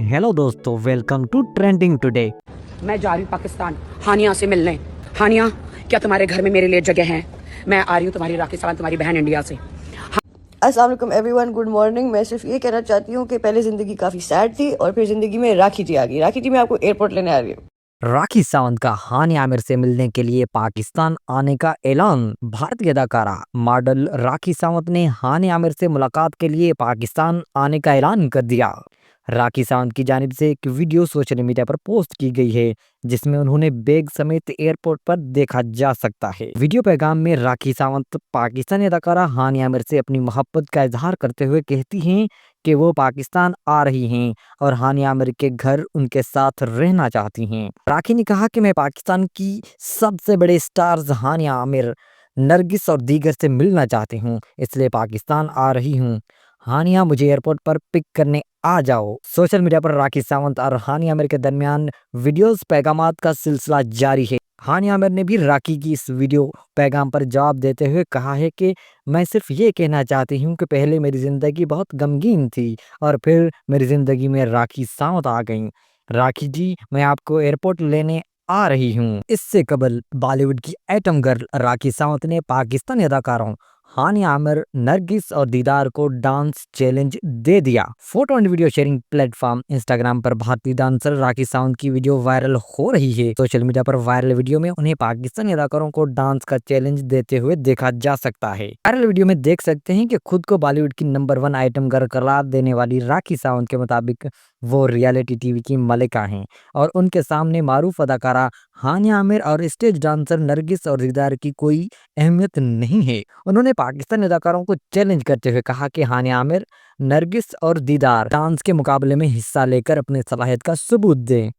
Hello दोस्तों, welcome to trending today. मैं जा रही हूँ पाकिस्तान हानिया से मिलने। हानिया, क्या तुम्हारे घर में मेरे लिए जगह है? मैं आ रही हूँ तुम्हारी राखी सावंत, तुम्हारी बहन इंडिया से। अस्सलाम वालेकुम एवरीवन, गुड मॉर्निंग। मैं सिर्फ ये कहना चाहती हूँ कि पहले ज़िंदगी काफ़ी सैड थी और फिर ज़िंदगी में राखी जी आ गई। राखी जी, मैं आपको एयरपोर्ट लेने आ रही हूँ। राखी सावंत का हानिया आमिर से मिलने के लिए पाकिस्तान आने का ऐलान। भारतीय अदाकारा मॉडल राखी सावंत ने हानिया आमिर से मुलाकात के लिए पाकिस्तान आने का ऐलान कर दिया। राखी सावंत की जानिब से एक वीडियो सोशल मीडिया पर पोस्ट की गई है, जिसमें उन्होंने बैग समेत एयरपोर्ट पर देखा जा सकता है। वीडियो पैगाम में राखी सावंत पाकिस्तानी अदाकारा हानिया आमिर से अपनी मोहब्बत का इजहार करते हुए कहती हैं कि वो पाकिस्तान आ रही हैं और हानिया आमिर के घर उनके साथ रहना चाहती हैं। राखी ने कहा कि मैं पाकिस्तान की सबसे बड़े स्टार्स हानिया आमिर, नरगिस और दीगर से मिलना चाहती हूँ, इसलिए पाकिस्तान आ रही हूँ। हानिया, मुझे एयरपोर्ट पर पिक करने आ जाओ। सोशल मीडिया पर राखी सावंत और हानिया आमिर के दरमियान वीडियोस पैगामात का सिलसिला जारी है। हानिया आमिर ने भी राखी की इस वीडियो पैगाम पर जवाब देते हुए कहा है कि मैं सिर्फ ये कहना चाहती हूँ कि पहले मेरी ज़िंदगी बहुत गमगीन थी और फिर मेरी ज़िंदगी में राखी सावंत आ गई। राखी जी, मैं आपको एयरपोर्ट लेने आ रही हूँ। इससे कबल बॉलीवुड की एटम गर्ल राखी सावंत ने पाकिस्तानी अदाकारों हानिया आमिर, नरगिस और दीदार को डांस चैलेंज दे दिया। Photo and video sharing platform Instagram पर भारतीय डांसर राखी सावंत की वीडियो वायरल हो रही है। सोशल मीडिया पर वायरल वीडियो में उन्हें पाकिस्तानी अदाकारों को डांस का चैलेंज देते हुए देखा जा सकता है। वायरल वीडियो में देख सकते हैं कि खुद को बॉलीवुड की नंबर 1 आइटम गर्ल करार देने वाली राखी सावंत के मुताबिक वो रियलिटी टीवी की मलिका हैं और उनके सामने मारूफ अदाकारा हानिया आमिर और स्टेज डांसर नरगिस और दीदार की कोई अहमियत नहीं है। उन्होंने पाकिस्तानी अदाकारों को चैलेंज करते हुए कहा कि हानिया आमिर, नरगिस और दीदार डांस के मुकाबले में हिस्सा लेकर अपनी सलाहियत का सबूत दें।